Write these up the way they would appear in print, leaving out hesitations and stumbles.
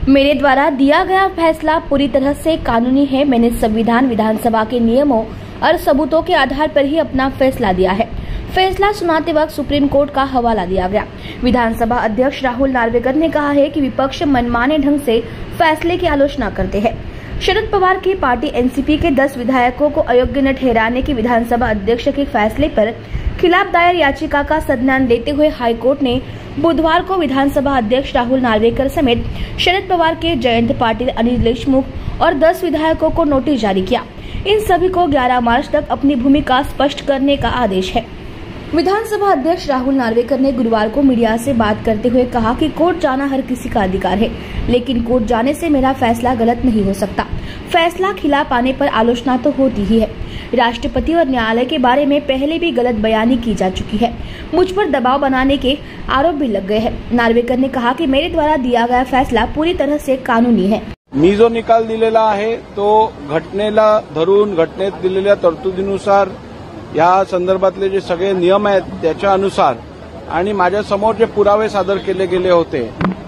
मेरे द्वारा दिया गया फैसला पूरी तरह से कानूनी है। मैंने संविधान, विधानसभा के नियमों और सबूतों के आधार पर ही अपना फैसला दिया है। फैसला सुनाते वक्त सुप्रीम कोर्ट का हवाला दिया गया। विधानसभा अध्यक्ष राहुल नार्वेकर ने कहा है कि विपक्ष मनमाने ढंग से फैसले की आलोचना करते हैं। शरद पवार की पार्टी एनसीपी के 10 विधायकों को अयोग्य न ठहराने के विधानसभा अध्यक्ष के फैसले पर खिलाफ दायर याचिका का संज्ञान लेते हुए हाईकोर्ट ने बुधवार को विधानसभा अध्यक्ष राहुल नार्वेकर समेत शरद पवार के जयंत पाटिल, अनिल देशमुख और 10 विधायकों को नोटिस जारी किया। इन सभी को 11 मार्च तक अपनी भूमिका स्पष्ट करने का आदेश है। विधानसभा अध्यक्ष राहुल नार्वेकर ने गुरुवार को मीडिया से बात करते हुए कहा कि कोर्ट जाना हर किसी का अधिकार है, लेकिन कोर्ट जाने से मेरा फैसला गलत नहीं हो सकता। फैसला खिलाफ आने पर आलोचना तो होती ही है। राष्ट्रपति और न्यायालय के बारे में पहले भी गलत बयानी की जा चुकी है। मुझ पर दबाव बनाने के आरोप भी लग गए हैं। नार्वेकर ने कहा कि मेरे द्वारा दिया गया फैसला पूरी तरह से कानूनी है। मी जो निकाल दिलेला आहे तो घटनेला धरून घटनेत दिलेल्या तरतुदीनुसार या संदर्भातले जे सगळे नियम आहेत त्याच्या अनुसार आणि माझ्या समोर जे पुरावे सादर केले गेले होते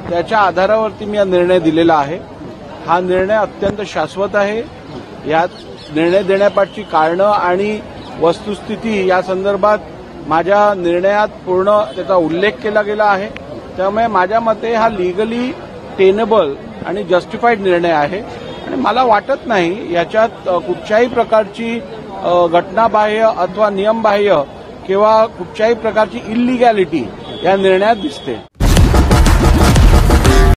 त्याच्या आधारावरती मी हा निर्णय दिलेला आहे। हा निर्णय अत्यंत शाश्वत आहे। यात निर्णय देण्यापाठची कारणं आणि वस्तुस्थिती या संदर्भात माझ्या निर्णयात पूर्ण त्याचा उल्लेख केला गेला आहे। त्यामुळे माझ्या मते हा लीगली टेनेबल आणि जस्टिफाईड निर्णय आहे आणि मला वाटत नाही याच्यात कुठच्याही प्रकारची घटनाबाह्य अथवा नियमबाह्य किंवा कुठच्याही प्रकारची इल्लिगॅलिटी या निर्णयात दिसते।